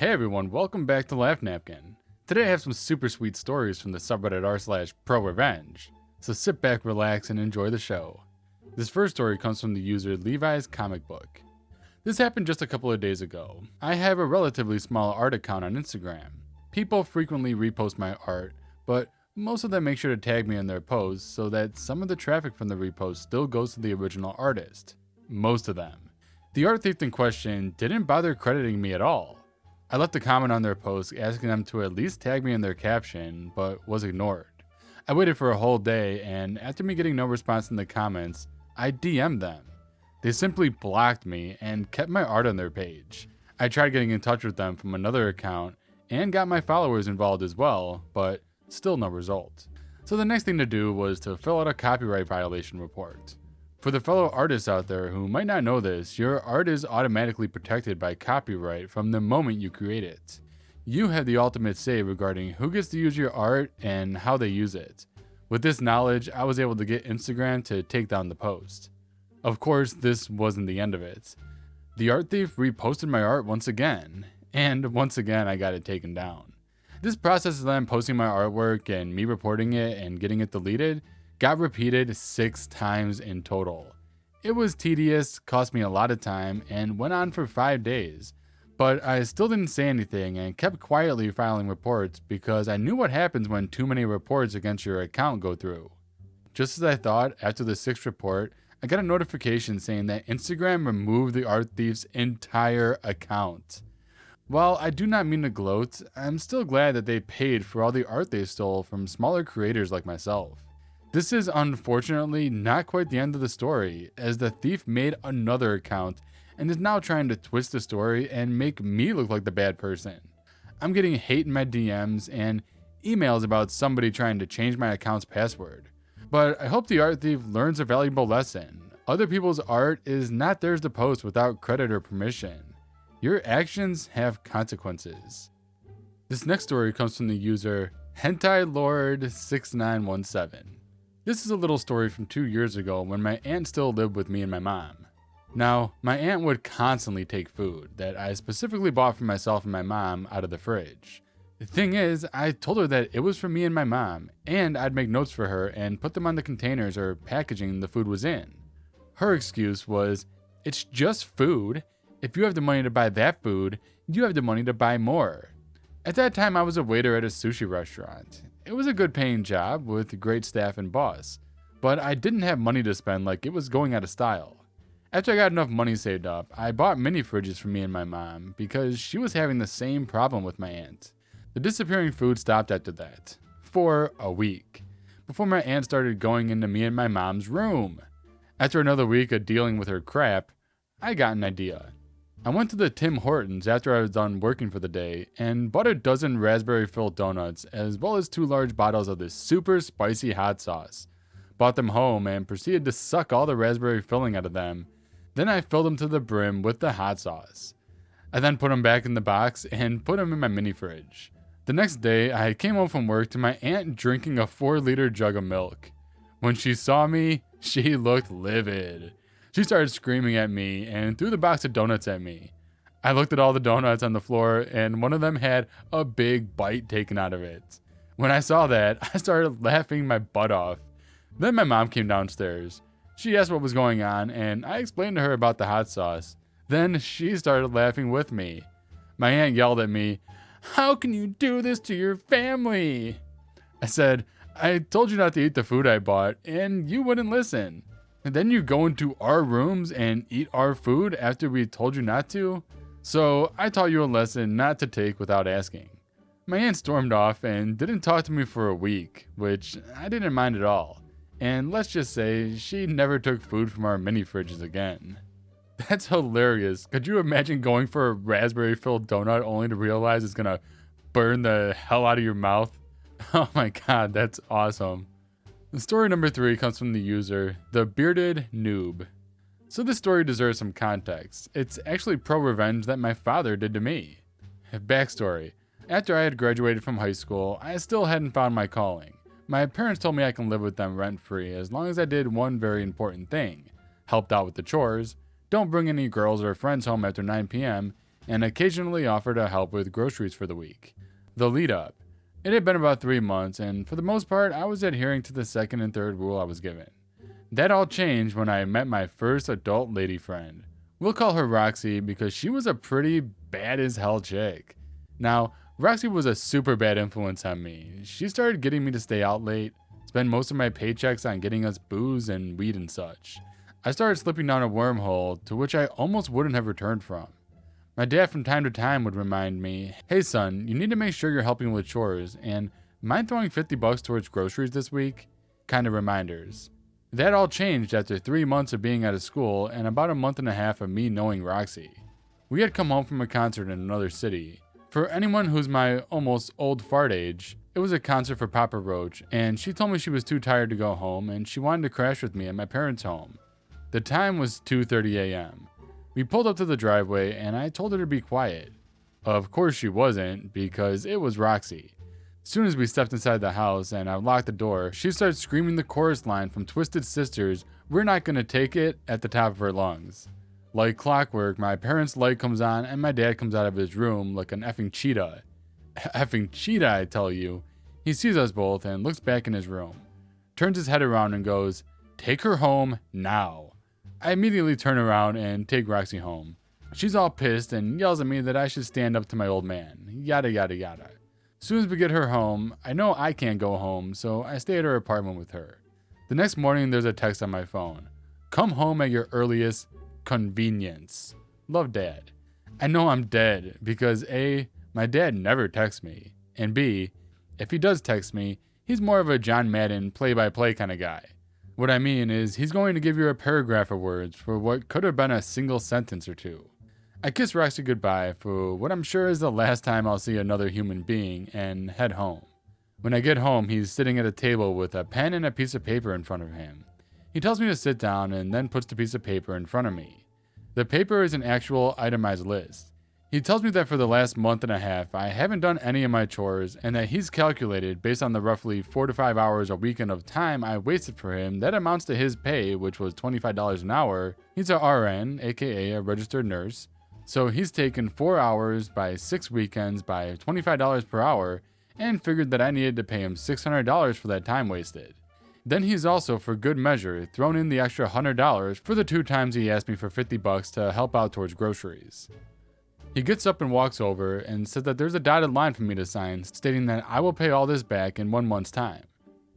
Hey everyone, welcome back to LaughNapkin. Today I have some super sweet stories from the subreddit r/ProRevenge. So sit back, relax, and enjoy the show. This first story comes from the user Levi's Comic Book. This happened just a couple of days ago. I have a relatively small art account on Instagram. People frequently repost my art, but most of them make sure to tag me in their posts so that some of the traffic from the repost still goes to the original artist. Most of them. The art thief in question didn't bother crediting me at all. I left a comment on their post asking them to at least tag me in their caption, but was ignored. I waited for a whole day, and after me getting no response in the comments, I DM'd them. They simply blocked me and kept my art on their page. I tried getting in touch with them from another account and got my followers involved as well, but still no result. So the next thing to do was to fill out a copyright violation report. For the fellow artists out there who might not know this, your art is automatically protected by copyright from the moment you create it. You have the ultimate say regarding who gets to use your art and how they use it. With this knowledge, I was able to get Instagram to take down the post. Of course, this wasn't the end of it. The art thief reposted my art once again, and once again I got it taken down. This process of them posting my artwork and me reporting it and getting it deleted got repeated 6 times in total. It was tedious, cost me a lot of time, and went on for 5 days. But I still didn't say anything and kept quietly filing reports because I knew what happens when too many reports against your account go through. Just as I thought, after the 6th report, I got a notification saying that Instagram removed the art thief's entire account. While I do not mean to gloat, I'm still glad that they paid for all the art they stole from smaller creators like myself. This is unfortunately not quite the end of the story, as the thief made another account and is now trying to twist the story and make me look like the bad person. I'm getting hate in my DMs and emails about somebody trying to change my account's password. But I hope the art thief learns a valuable lesson. Other people's art is not theirs to post without credit or permission. Your actions have consequences. This next story comes from the user HentaiLord6917. This is a little story from 2 years ago when my aunt still lived with me and my mom. Now, my aunt would constantly take food that I specifically bought for myself and my mom out of the fridge. The thing is, I told her that it was for me and my mom, and I'd make notes for her and put them on the containers or packaging the food was in. Her excuse was, "It's just food. If you have the money to buy that food, you have the money to buy more." At that time, I was a waiter at a sushi restaurant. It was a good paying job with great staff and boss, but I didn't have money to spend like it was going out of style. After I got enough money saved up, I bought mini fridges for me and my mom because she was having the same problem with my aunt. The disappearing food stopped after that, for a week, before my aunt started going into me and my mom's room. After another week of dealing with her crap, I got an idea. I went to the Tim Hortons after I was done working for the day and bought a dozen raspberry-filled donuts as well as 2 large bottles of this super spicy hot sauce. Bought them home and proceeded to suck all the raspberry filling out of them. Then I filled them to the brim with the hot sauce. I then put them back in the box and put them in my mini fridge. The next day, I came home from work to my aunt drinking a 4-liter jug of milk. When she saw me, she looked livid. She started screaming at me and threw the box of donuts at me. I looked at all the donuts on the floor and one of them had a big bite taken out of it. When I saw that, I started laughing my butt off. Then my mom came downstairs. She asked what was going on and I explained to her about the hot sauce. Then she started laughing with me. My aunt yelled at me, "How can you do this to your family?" I said, "I told you not to eat the food I bought and you wouldn't listen. And then you go into our rooms and eat our food after we told you not to? So I taught you a lesson not to take without asking." My aunt stormed off and didn't talk to me for a week, which I didn't mind at all. And let's just say she never took food from our mini fridges again. That's hilarious. Could you imagine going for a raspberry-filled donut only to realize it's gonna burn the hell out of your mouth? Oh my god, that's awesome. The story number 3 comes from the user, The Bearded Noob. So this story deserves some context. It's actually ProRevenge that my father did to me. Backstory. After I had graduated from high school, I still hadn't found my calling. My parents told me I can live with them rent-free as long as I did one very important thing. Helped out with the chores, don't bring any girls or friends home after 9 p.m., and occasionally offer to help with groceries for the week. The lead up. It had been about 3 months, and for the most part, I was adhering to the second and third rule I was given. That all changed when I met my first adult lady friend. We'll call her Roxy because she was a pretty bad as hell chick. Now, Roxy was a super bad influence on me. She started getting me to stay out late, spend most of my paychecks on getting us booze and weed and such. I started slipping down a wormhole to which I almost wouldn't have returned from. My dad from time to time would remind me, "Hey son, you need to make sure you're helping with chores, and mind throwing $50 towards groceries this week?" Kind of reminders. That all changed after 3 months of being out of school and about a month and a half of me knowing Roxy. We had come home from a concert in another city. For anyone who's my almost old fart age, it was a concert for Papa Roach, and she told me she was too tired to go home and she wanted to crash with me at my parents' home. The time was 2:30 a.m. We pulled up to the driveway and I told her to be quiet. Of course she wasn't, because it was Roxy. As soon as we stepped inside the house and I locked the door, she started screaming the chorus line from Twisted Sisters, "We're not gonna take it," at the top of her lungs. Like clockwork, my parents' light comes on and my dad comes out of his room like an effing cheetah. Effing cheetah, I tell you. He sees us both and looks back in his room, turns his head around and goes, "Take her home now." I immediately turn around and take Roxy home. She's all pissed and yells at me that I should stand up to my old man. Yada yada yada. As soon as we get her home, I know I can't go home, so I stay at her apartment with her. The next morning there's a text on my phone. "Come home at your earliest convenience. Love, Dad." I know I'm dead because A, my dad never texts me, and B, if he does text me, he's more of a John Madden play-by-play kind of guy. What I mean is he's going to give you a paragraph of words for what could have been a single sentence or two. I kiss Roxy goodbye for what I'm sure is the last time I'll see another human being and head home. When I get home, he's sitting at a table with a pen and a piece of paper in front of him. He tells me to sit down and then puts the piece of paper in front of me. The paper is an actual itemized list. He tells me that for the last month and a half, I haven't done any of my chores and that he's calculated, based on the roughly 4 to 5 hours a weekend of time I wasted for him, that amounts to his pay, which was $25 an hour. He's a RN, aka a registered nurse. So he's taken 4 hours by 6 weekends by $25 per hour and figured that I needed to pay him $600 for that time wasted. Then he's also, for good measure, thrown in the extra $100 for the 2 times he asked me for $50 to help out towards groceries. He gets up and walks over and says that there's a dotted line for me to sign stating that I will pay all this back in 1 month's time.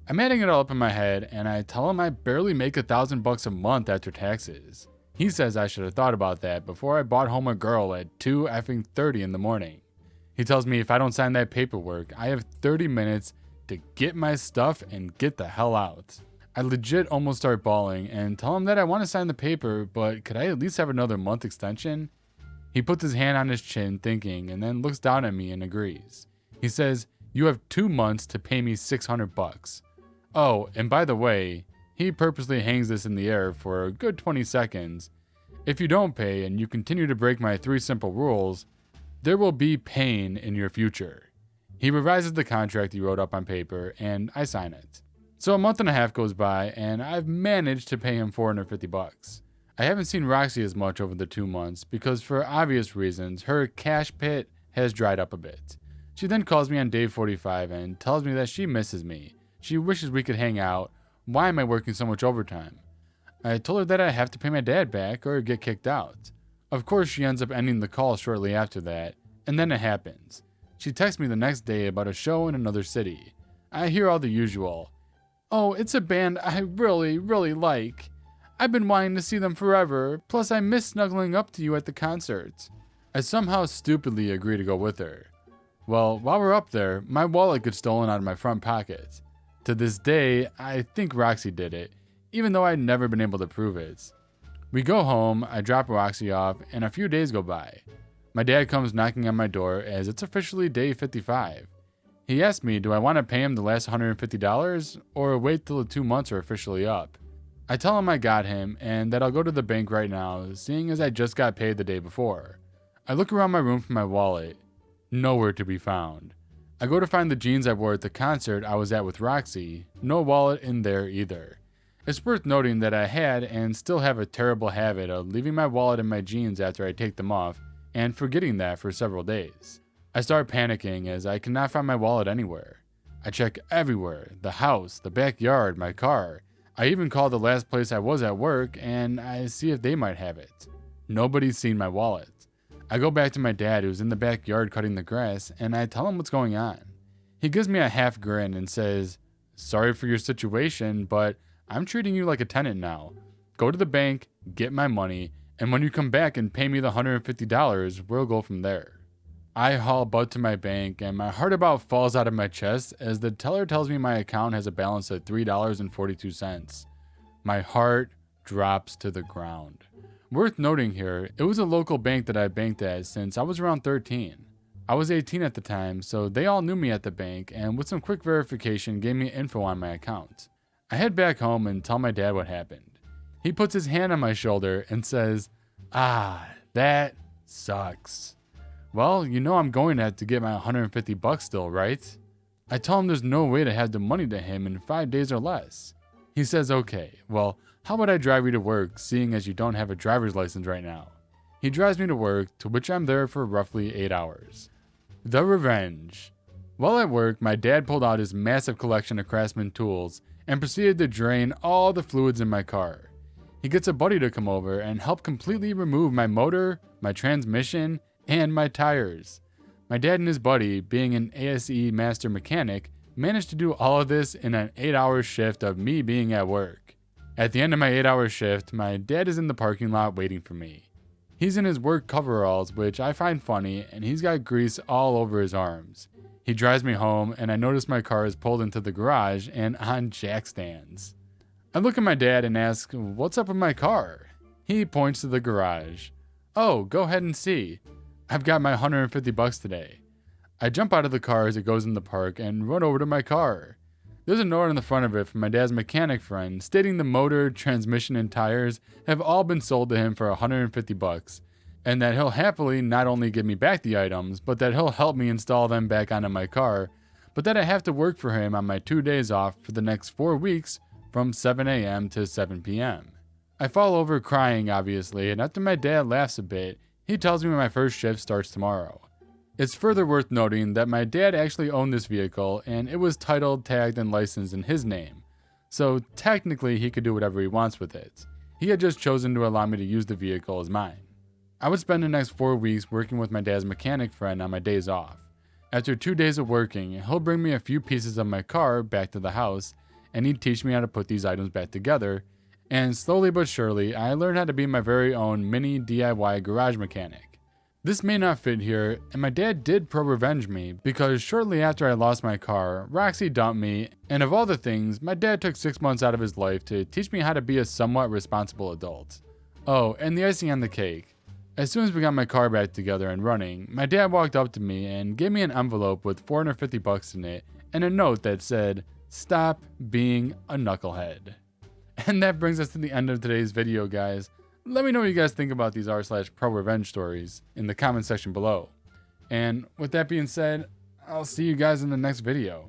I'm adding it all up in my head and I tell him I barely make $1,000 a month after taxes. He says I should have thought about that before I brought home a girl at 2:30 in the morning. He tells me if I don't sign that paperwork, I have 30 minutes to get my stuff and get the hell out. I legit almost start bawling and tell him that I want to sign the paper, but could I at least have another month extension? He puts his hand on his chin thinking and then looks down at me and agrees. He says, "You have 2 months to pay me $600. Oh, and by the way," he purposely hangs this in the air for a good 20 seconds. "If you don't pay and you continue to break my 3 simple rules, there will be pain in your future." He revises the contract he wrote up on paper and I sign it. So a month and a half goes by and I've managed to pay him $450. I haven't seen Roxy as much over the 2 months because, for obvious reasons, her cash pit has dried up a bit. She then calls me on day 45 and tells me that she misses me. She wishes we could hang out. Why am I working so much overtime? I told her that I have to pay my dad back or get kicked out. Of course, she ends up ending the call shortly after that, and then it happens. She texts me the next day about a show in another city. I hear all the usual. "Oh, it's a band I really, really like. I've been wanting to see them forever, plus I miss snuggling up to you at the concert." I somehow stupidly agree to go with her. Well, while we're up there, my wallet gets stolen out of my front pocket. To this day, I think Roxy did it, even though I'd never been able to prove it. We go home, I drop Roxy off, and a few days go by. My dad comes knocking on my door as it's officially day 55. He asks me, do I want to pay him the last $150 or wait till the 2 months are officially up? I tell him I got him and that I'll go to the bank right now, seeing as I just got paid the day before. I look around my room for my wallet. Nowhere to be found. I go to find the jeans I wore at the concert I was at with Roxy. No wallet in there either. It's worth noting that I had and still have a terrible habit of leaving my wallet in my jeans after I take them off, and forgetting that for several days. I start panicking as I cannot find my wallet anywhere. I check everywhere, the house, the backyard, my car. I even call the last place I was at work and I see if they might have it. Nobody's seen my wallet. I go back to my dad who's in the backyard cutting the grass and I tell him what's going on. He gives me a half grin and says, "Sorry for your situation, but I'm treating you like a tenant now. Go to the bank, get my money, and when you come back and pay me the $150, we'll go from there." I haul butt to my bank and my heart about falls out of my chest as the teller tells me my account has a balance of $3.42. My heart drops to the ground. Worth noting here, it was a local bank that I banked at since I was around 13. I was 18 at the time, so they all knew me at the bank and with some quick verification gave me info on my account. I head back home and tell my dad what happened. He puts his hand on my shoulder and says, "That sucks. Well, you know I'm going to have to get my $150 still, right?" I tell him there's no way to have the money to him in 5 days or less. He says, "Okay, well, how about I drive you to work, seeing as you don't have a driver's license right now?" He drives me to work, to which I'm there for roughly 8 hours. The revenge. While at work, my dad pulled out his massive collection of Craftsman tools and proceeded to drain all the fluids in my car. He gets a buddy to come over and help completely remove my motor, my transmission, and my tires. My dad and his buddy, being an ASE master mechanic, managed to do all of this in an 8-hour shift of me being at work. At the end of my 8-hour shift, my dad is in the parking lot waiting for me. He's in his work coveralls, which I find funny, and he's got grease all over his arms. He drives me home, and I notice my car is pulled into the garage and on jack stands. I look at my dad and ask, "What's up with my car?" He points to the garage. "Oh, go ahead and see. I've got my $150 today." I jump out of the car as it goes in the park and run over to my car. There's a note on the front of it from my dad's mechanic friend stating the motor, transmission, and tires have all been sold to him for $150, and that he'll happily not only give me back the items, but that he'll help me install them back onto my car, but that I have to work for him on my 2 days off for the next 4 weeks from 7 a.m. to 7 p.m. I fall over crying, obviously, and after my dad laughs a bit, he tells me my first shift starts tomorrow. It's further worth noting that my dad actually owned this vehicle and it was titled, tagged, and licensed in his name. So technically he could do whatever he wants with it. He had just chosen to allow me to use the vehicle as mine. I would spend the next 4 weeks working with my dad's mechanic friend on my days off. After 2 days of working, he'll bring me a few pieces of my car back to the house and he'd teach me how to put these items back together. And slowly but surely, I learned how to be my very own mini DIY garage mechanic. This may not fit here, and my dad did ProRevenge me because shortly after I lost my car, Roxy dumped me, and of all the things, my dad took 6 months out of his life to teach me how to be a somewhat responsible adult. Oh, and the icing on the cake. As soon as we got my car back together and running, my dad walked up to me and gave me an envelope with $450 in it and a note that said, "Stop being a knucklehead." And that brings us to the end of today's video, guys. Let me know what you guys think about these r/ProRevenge stories in the comment section below. And with that being said, I'll see you guys in the next video.